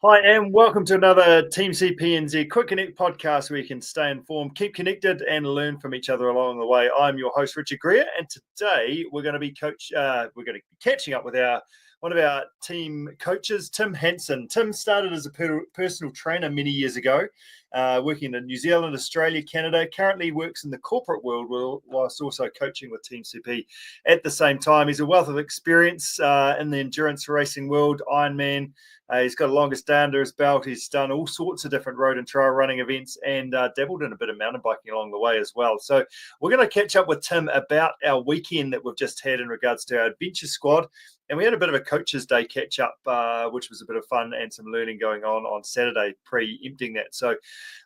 Hi, and welcome to another TeamCPNZ Quick Connect Podcast where you can stay informed, keep connected, and learn from each other along the way. I'm your host, Richard Greer, and today we're going to be catching up with one of our team coaches, Tim Hanson. Tim started as a personal trainer many years ago, working in New Zealand, Australia, Canada. Currently works in the corporate world whilst also coaching with Team CP at the same time. He's a wealth of experience in the endurance racing world, Ironman. He's got a longest day under his belt. He's done all sorts of different road and trail running events and dabbled in a bit of mountain biking along the way as well. So we're going to catch up with Tim about our weekend that we've just had in regards to our adventure squad. And we had a bit of a coaches day catch up, which was a bit of fun and some learning going on Saturday, preempting that. So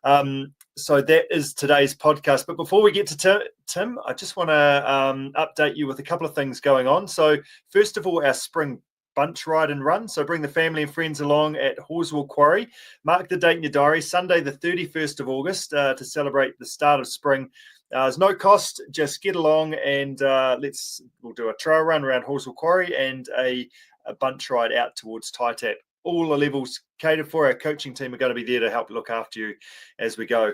that is today's podcast. But before we get to Tim, I just want to update you with a couple of things going on. So first of all, our spring bunch ride and run. So bring the family and friends along at Horswell Quarry. Mark the date in your diary, Sunday the 31st of August, to celebrate the start of spring. There's no cost, just get along and we'll do a trail run around Horswell Quarry and a bunch ride out towards Taitap. All the levels catered for. Our coaching team are going to be there to help look after you as we go.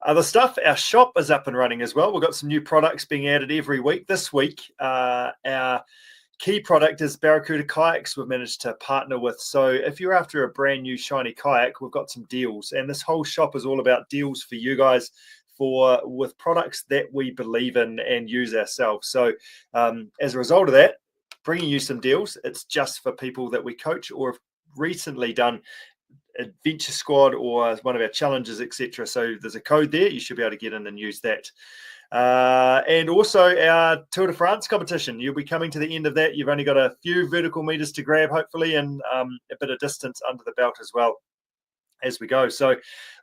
Other stuff, our shop is up and running as well. We've got some new products being added every week. This week, our key product is Barracuda kayaks we've managed to partner with. So if you're after a brand new shiny kayak, we've got some deals. And this whole shop is all about deals for you guys with products that we believe in and use ourselves. So as a result of that, bringing you some deals, it's just for people that we coach or have recently done adventure squad or one of our challenges, etc. So there's a code there. You should be able to get in and use that. And also our Tour de France competition. You'll be coming to the end of that. You've only got a few vertical meters to grab, hopefully, and a bit of distance under the belt as well as we go. So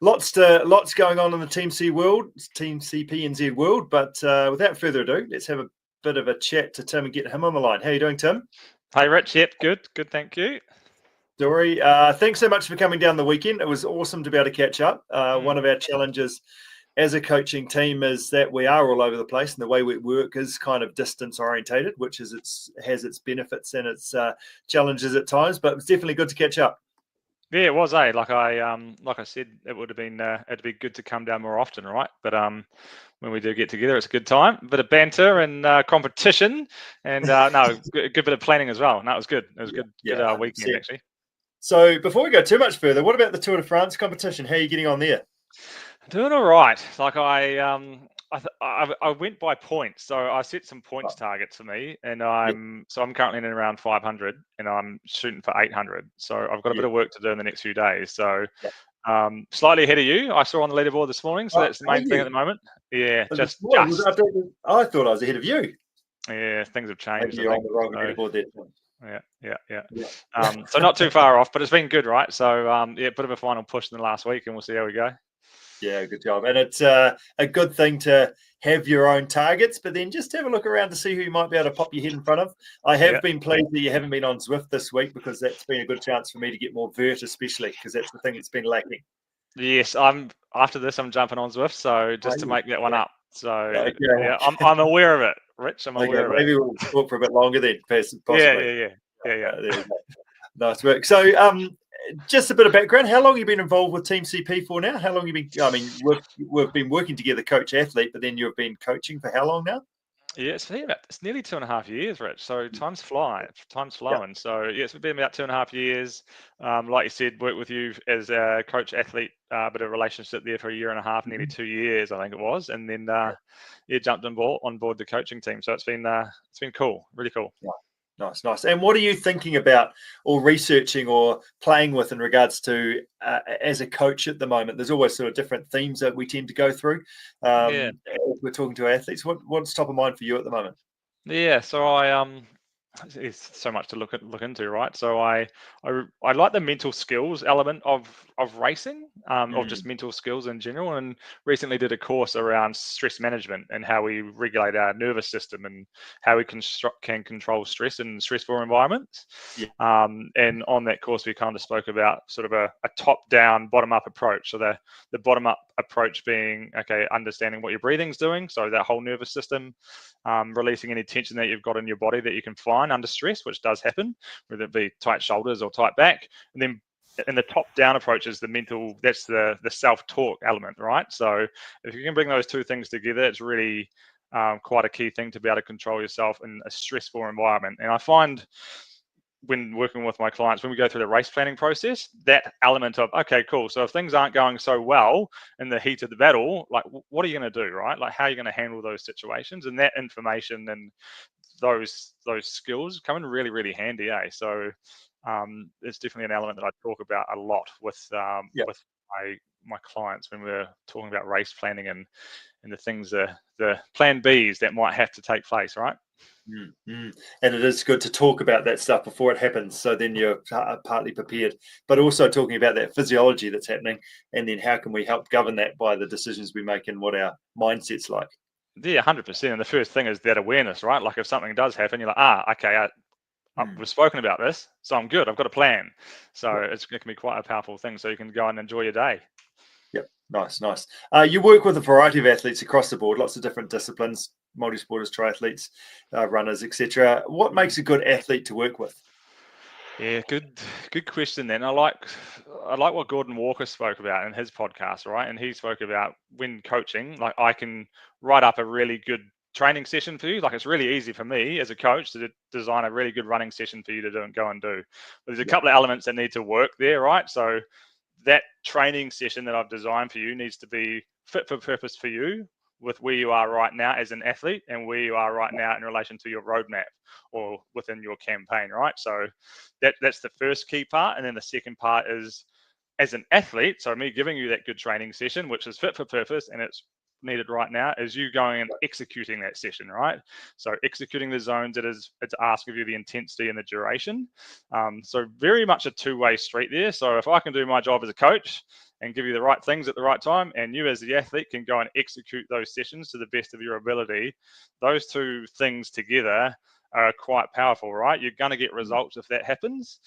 lots going on in the Team CPNZ world. But without further ado, let's have a bit of a chat to Tim and get him on the line. How are you doing, Tim? Hi, Rich. Yep, good. Thank you. Dory, thanks so much for coming down the weekend. It was awesome to be able to catch up. One of our challenges as a coaching team is that we are all over the place, and the way we work is kind of distance orientated, which has its benefits and its challenges at times. But it's definitely good to catch up. Yeah, it was. Like I said, it would have been it'd be good to come down more often, right? But when we do get together, it's a good time. A bit of banter and competition, and good bit of planning as well. No, it was good. It was good weekend actually. So before we go too much further, what about the Tour de France competition? How are you getting on there? Doing all right. Like I went by points, so I set some points targets for me, and I'm currently in around 500, and I'm shooting for 800. So I've got a bit of work to do in the next few days. So slightly ahead of you. I saw on the leaderboard this morning, so that's the main thing at the moment. Yeah, just. I thought I was ahead of you. Yeah, things have changed. Maybe you're on the wrong leaderboard there. Yeah. So not too far off, but it's been good, right? So bit of a final push in the last week, and we'll see how we go. Yeah, good job. And it's a good thing to have your own targets, but then just have a look around to see who you might be able to pop your head in front of. I have been pleased that you haven't been on Zwift this week, because that's been a good chance for me to get more vert, especially because that's the thing that's been lacking. Yes, after this, I'm jumping on Zwift, so just to make that one up. So I'm aware of it, Rich. I'm aware of it. Maybe we'll talk for a bit longer then, possibly. Yeah. There you go. Nice work. So, just a bit of background. How long have you been involved with Team CP for now? How long have you been? I mean, we've been working together, coach athlete, but then you've been coaching for how long now? Yeah, it's nearly 2.5 years, Rich. So time's flowing. So it's been about 2.5 years. Like you said, worked with you as a coach athlete, but a relationship there for 1.5 years, nearly 2 years, I think it was, and then jumped on board the coaching team. So it's been cool, really cool. Yeah. Nice. And what are you thinking about or researching or playing with in regards to as a coach at the moment? There's always sort of different themes that we tend to go through. As we're talking to our athletes. What's top of mind for you at the moment? Yeah, so it's so much to look into, right? So I like the mental skills element of racing, of just mental skills in general, and recently did a course around stress management and how we regulate our nervous system and how we can control stress in stressful environments. And on that course, we kind of spoke about sort of a top-down, bottom-up approach. So the bottom-up approach being, understanding what your breathing's doing, so that whole nervous system, releasing any tension that you've got in your body that you can find under stress, which does happen, whether it be tight shoulders or tight back, and then and the top-down approach is the mental. That's the self-talk element, right? So if you can bring those two things together, it's really quite a key thing to be able to control yourself in a stressful environment. And I find when working with my clients, when we go through the race planning process, that element of, okay, cool. So if things aren't going so well in the heat of the battle, like what are you going to do, right? Like how are you going to handle those situations? And that information and those skills come in really, really handy, eh? So it's definitely an element that I talk about a lot with my clients when we're talking about race planning and the things, the plan Bs that might have to take place, right? And it is good to talk about that stuff before it happens, so then you're partly prepared, but also talking about that physiology that's happening, and then how can we help govern that by the decisions we make and what our mindset's like. Yeah, 100%. And the first thing is that awareness, right? Like if something does happen, you're like, okay, we've spoken about this, so I'm good. I've got a plan. So it can be quite a powerful thing. So you can go and enjoy your day. Yep, nice. You work with a variety of athletes across the board, lots of different disciplines, multi-sporters, triathletes, runners, etc. What makes a good athlete to work with? Yeah, good question then. I like what Gordon Walker spoke about in his podcast, right? And he spoke about when coaching, like I can write up a really good training session for you. Like it's really easy for me as a coach to design a really good running session for you to do and go and do. But there's a couple of elements that need to work there, right? So that training session that I've designed for you needs to be fit for purpose for you, with where you are right now as an athlete and where you are right now in relation to your roadmap or within your campaign, right? So that's the first key part. And then the second part is as an athlete, so me giving you that good training session, which is fit for purpose and it's needed right now, is you going and executing that session, right? So executing the zones, it's asked of you the intensity and the duration. So very much a two-way street there. So if I can do my job as a coach and give you the right things at the right time, and you as the athlete can go and execute those sessions to the best of your ability, those two things together are quite powerful, right? You're going to get results if that happens.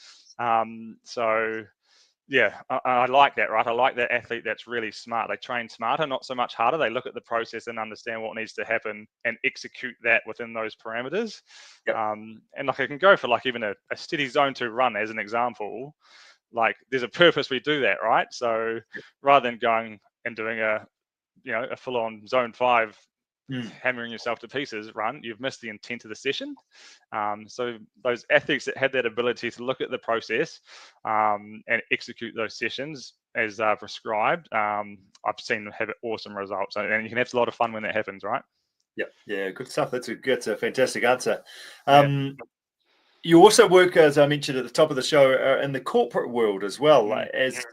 So yeah, I like that, right? I like that athlete that's really smart. They train smarter, not so much harder. They look at the process and understand what needs to happen and execute that within those parameters. Yep. And like I can go for like even a steady zone 2 run as an example. Like there's a purpose we do that, right? So rather than going and doing a full-on zone 5 hammering yourself to pieces run, you've missed the intent of the session. So those athletes that had that ability to look at the process and execute those sessions as prescribed, I've seen them have awesome results, and you can have a lot of fun when that happens, right? Yeah, good stuff. That's a fantastic answer. You also work, as I mentioned at the top of the show, in the corporate world as well, as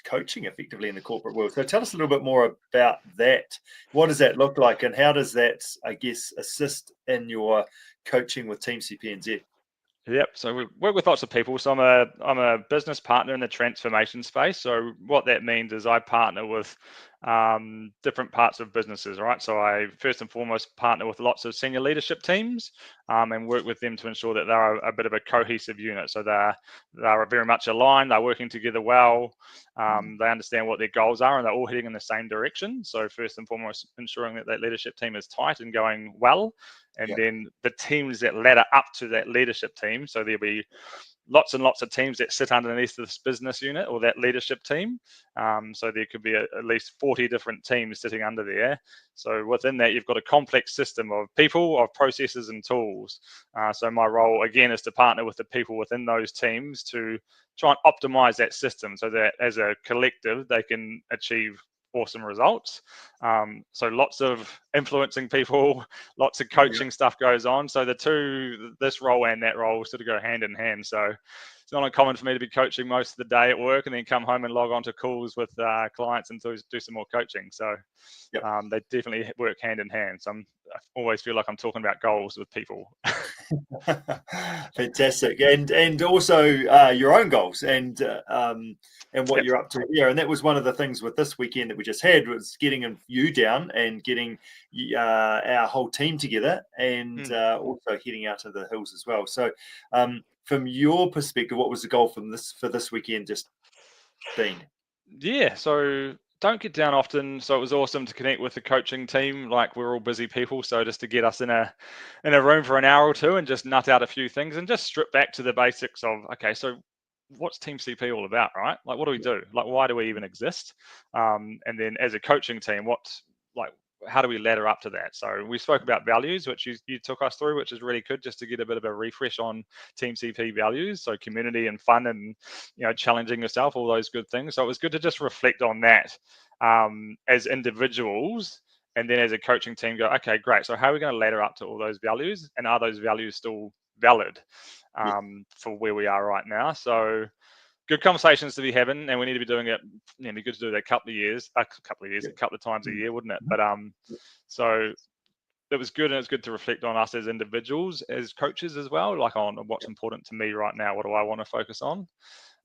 coaching effectively in the corporate world. So tell us a little bit more about that. What does that look like, and how does that, I guess, assist in your coaching with TeamCPNZ? Yep. So we work with lots of people. So I'm a business partner in the transformation space. So what that means is I partner with different parts of businesses, right? So I first and foremost partner with lots of senior leadership teams and work with them to ensure that they're a bit of a cohesive unit. So they're very much aligned. They're working together well. They understand what their goals are, and they're all heading in the same direction. So first and foremost, ensuring that leadership team is tight and going well. And then the teams that ladder up to that leadership team. So there'll be lots and lots of teams that sit underneath this business unit or that leadership team. So there could be at least 40 different teams sitting under there. So within that, you've got a complex system of people, of processes and tools. So my role, again, is to partner with the people within those teams to try and optimize that system so that as a collective, they can achieve awesome results. So lots of influencing people, lots of coaching stuff goes on. So this role and that role sort of go hand in hand. So it's not uncommon for me to be coaching most of the day at work and then come home and log on to calls with clients and do some more coaching. So they definitely work hand in hand. So I always feel like I'm talking about goals with people. Fantastic, and also your own goals and what you're up to here. And that was one of the things with this weekend that we just had, was getting you down and getting our whole team together, and also heading out to the hills as well. So from your perspective, what was the goal for this weekend just been? Yeah, so don't get down often. So it was awesome to connect with the coaching team. Like we're all busy people, so just to get us in a room for an hour or two and just nut out a few things and just strip back to the basics of, okay, so what's Team CP all about, right? Like, what do we do? Like, why do we even exist? And then as a coaching team, how do we ladder up to that? So we spoke about values, which you took us through, which is really good, just to get a bit of a refresh on Team CP values. So community and fun and, challenging yourself, all those good things. So it was good to just reflect on that as individuals. And then as a coaching team go, okay, great. So how are we going to ladder up to all those values? And are those values still valid for where we are right now? So good conversations to be having, and we need to be doing it. It'd be good to do that a couple of times a year, wouldn't it? But so it was good, and it's good to reflect on us as individuals, as coaches as well, like on what's important to me right now. What do I want to focus on?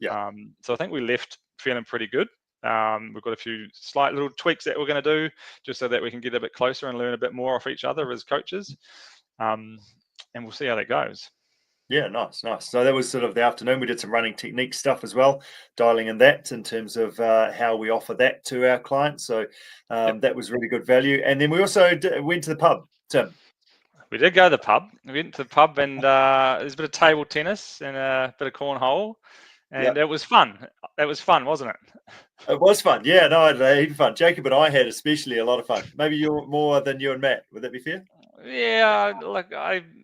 So I think we left feeling pretty good. We've got a few slight little tweaks that we're going to do just so that we can get a bit closer and learn a bit more off each other as coaches. And we'll see how that goes. Yeah, nice. So that was sort of the afternoon. We did some running technique stuff as well, dialing in that in terms of how we offer that to our clients. So that was really good value. And then we also went to the pub, Tim. We did go to the pub. We went to the pub, and there's a bit of table tennis and a bit of cornhole, and it was fun. It was fun, wasn't it? It was fun. Yeah, no, I had a heap of fun. Jacob and I had especially a lot of fun. Maybe you're more than you and Matt. Would that be fair? Yeah,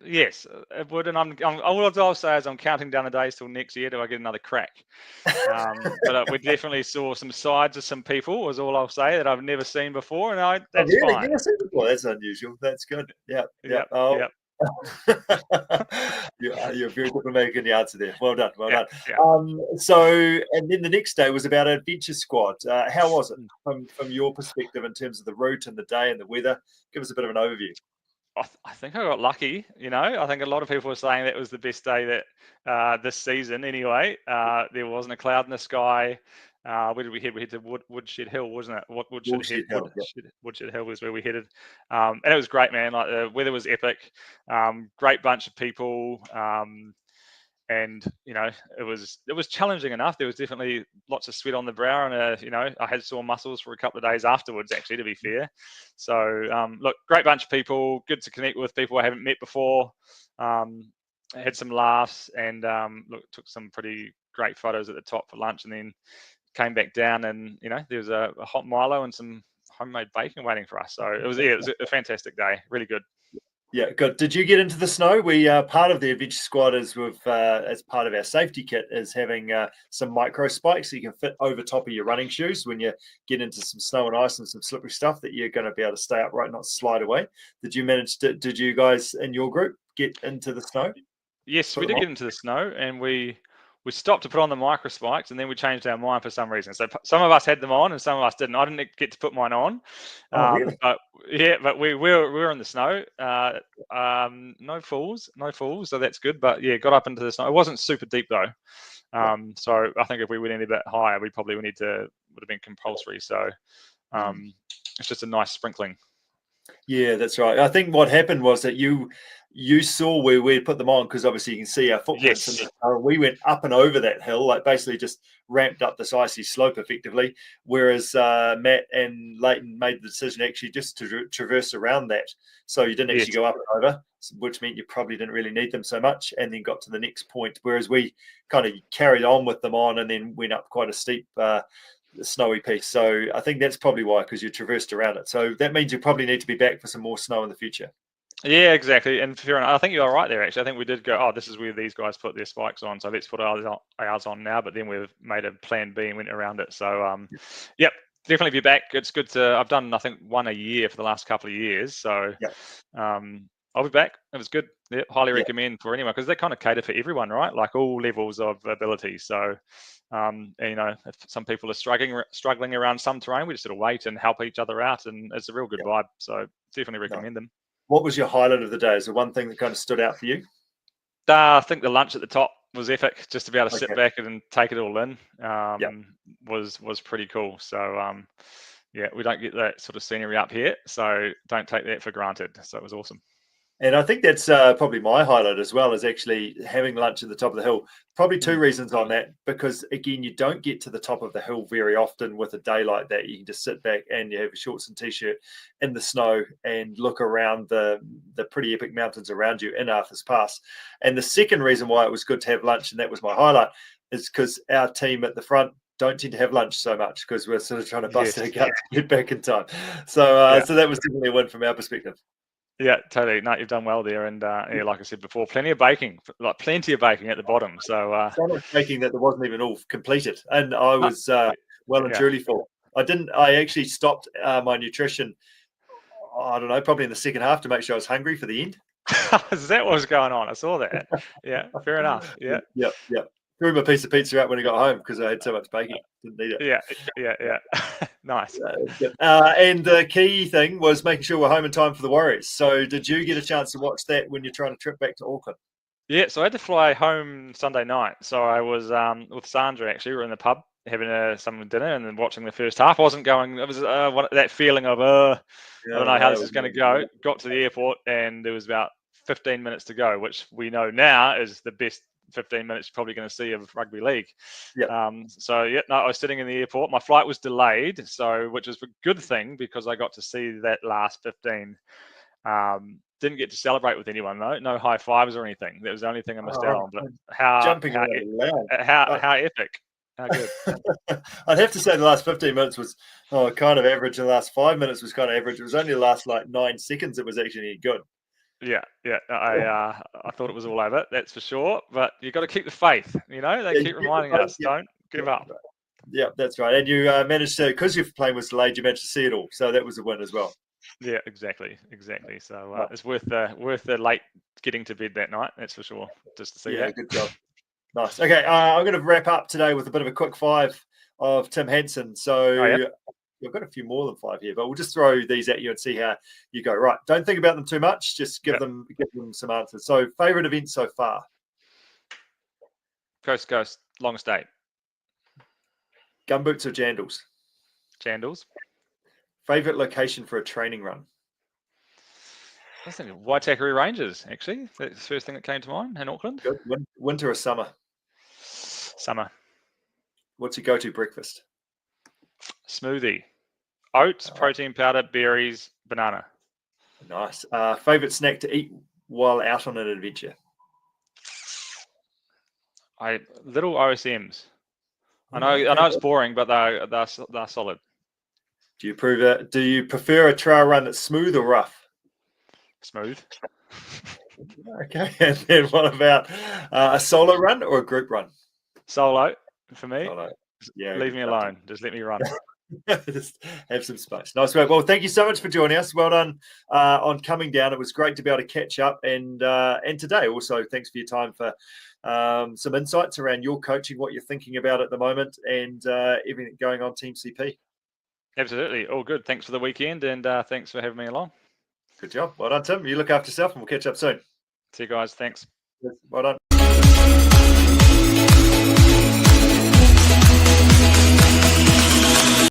yes, it would. And all I'll say is I'm counting down the days till next year till I get another crack. But we definitely saw some sides of some people, was all I'll say, that I've never seen before, and that's really? fine. Never seen before. That's unusual. That's good. Yeah. Yep. You're very diplomatic in the answer there. Well done. Yeah. So, and then the next day was about Adventure Squad. How was it from your perspective in terms of the route and the day and the weather? Give us a bit of an overview. I think I got lucky. I think a lot of people were saying that was the best day that this season. Anyway, there wasn't a cloud in the sky. Where did we head? We headed to Woodshed Hill, wasn't it? Woodshed Hill was where we headed, and it was great, man. Like, the weather was epic. Great bunch of people. And it was challenging enough. There was definitely lots of sweat on the brow, and I had sore muscles for a couple of days afterwards, actually, to be fair. So look, great bunch of people, good to connect with people I haven't met before. Had some laughs, and took some pretty great photos at the top for lunch, and then came back down, and there was a hot Milo and some homemade bacon waiting for us. So it was a fantastic day, really good. Yeah, good. Did you get into the snow? We part of the Adventure Squad is as part of our safety kit is having some micro spikes so you can fit over top of your running shoes when you get into some snow and ice and some slippery stuff that you're going to be able to stay upright, not slide away. Did you guys in your group get into the snow? Yes, we did get into the snow, and we stopped to put on the micro spikes, and then we changed our mind for some reason. So some of us had them on and some of us didn't. I didn't get to put mine on. Really? But we were in the snow. No falls. So that's good. But yeah, got up into the snow. It wasn't super deep though. So I think if we went any bit higher, we probably would have been compulsory. So it's just a nice sprinkling. Yeah, that's right. I think what happened was that you saw where we put them on, because obviously you can see our footprints. Yes. And we went up and over that hill, like basically just ramped up this icy slope effectively, whereas Matt and Leighton made the decision actually just to traverse around that. So you didn't actually go up and over, which meant you probably didn't really need them so much, and then got to the next point, whereas we kind of carried on with them on and then went up quite a steep snowy piece. So I think that's probably why, because you traversed around it. So that means you probably need to be back for some more snow in the future. Yeah, exactly. And fair enough. I think you're right there, actually. I think we did go, this is where these guys put their spikes on, so let's put ours on now. But then we've made a plan B and went around it. So, yep, definitely be back. It's good to, I've done, I think, one a year for the last couple of years. So I'll be back. It was good. Yeah, highly recommend for anyone, because they kind of cater for everyone, right? Like all levels of ability. So, and, if some people are struggling around some terrain, we just sort of wait and help each other out, and it's a real good vibe. So definitely recommend them. What was your highlight of the day? Is there one thing that kind of stood out for you? I think the lunch at the top was epic. Just to be able to sit back and take it all in was pretty cool. So we don't get that sort of scenery up here, so don't take that for granted. So it was awesome. And I think that's probably my highlight as well, is actually having lunch at the top of the hill. Probably two reasons on that, because again, you don't get to the top of the hill very often with a day like that. You can just sit back and you have shorts and t-shirt in the snow and look around the pretty epic mountains around you in Arthur's Pass. And the second reason why it was good to have lunch, and that was my highlight, is because our team at the front don't tend to have lunch so much because we're sort of trying to bust our guts to get back in time. So so that was definitely a win from our perspective. Yeah, totally. No, you've done well there, and like I said before, plenty of baking at the bottom. So so much baking that there wasn't even all completed, and I was well and truly full. I actually stopped my nutrition. I don't know, probably in the second half to make sure I was hungry for the end. Is that what was going on? I saw that. Yeah, fair enough. Yeah. Yep. Threw my piece of pizza out when I got home because I had so much baking. Didn't need it. Yeah. Nice. And the key thing was making sure we're home in time for the Warriors. So did you get a chance to watch that when you're trying to trip back to Auckland? Yeah, so I had to fly home Sunday night. So I was with Sandra, actually. We were in the pub having some dinner and then watching the first half. I wasn't going, it was that feeling of, I don't know how this is going to go. Got to the airport and there was about 15 minutes to go, which we know now is the best 15 minutes you're probably going to see of rugby league. I was sitting in the airport. My flight was delayed, which is a good thing because I got to see that last 15. Didn't get to celebrate with anyone though. No high fives or anything. That was the only thing I missed out on. But how epic! How good! I'd have to say the last 15 minutes was kind of average. The last 5 minutes was kind of average. It was only the last 9 seconds it was actually good. Yeah. I thought it was all over. That's for sure. But you got to keep the faith. They keep reminding us, don't give up. Yeah, that's right. And you managed to, because your plane was delayed, you managed to see it all. So that was a win as well. Yeah, exactly. So it's worth the late getting to bed that night. That's for sure. Just to see that. Good job. Nice. Okay, I'm going to wrap up today with a bit of a quick 5 of Tim Hanson. So we've got a few more than 5 here, but we'll just throw these at you and see how you go. Right. Don't think about them too much. Just give them some answers. So favorite event so far? Coast to coast, longest date. Gumboots or jandals? Jandals. Favorite location for a training run? I was thinking Waitakere Ranges, actually. That's the first thing that came to mind in Auckland. Good. Winter or summer? Summer. What's your go-to breakfast? Smoothie. Oats, protein powder, berries, banana. Nice. Favorite snack to eat while out on an adventure? Little OSMs. I know it's boring, but they're solid. Do you prefer a trail run that's smooth or rough? Smooth. Okay. And then what about a solo run or a group run? Solo for me. Solo. Yeah. Leave me alone. Just let me run. Just have some space. Nice work. Well, thank you so much for joining us. Well done on coming down. It was great to be able to catch up. And today also, thanks for your time for some insights around your coaching, what you're thinking about at the moment, and everything going on Team CP. Absolutely. All good. Thanks for the weekend, and thanks for having me along. Good job. Well done, Tim. You look after yourself, and we'll catch up soon. See you guys. Thanks. Well done.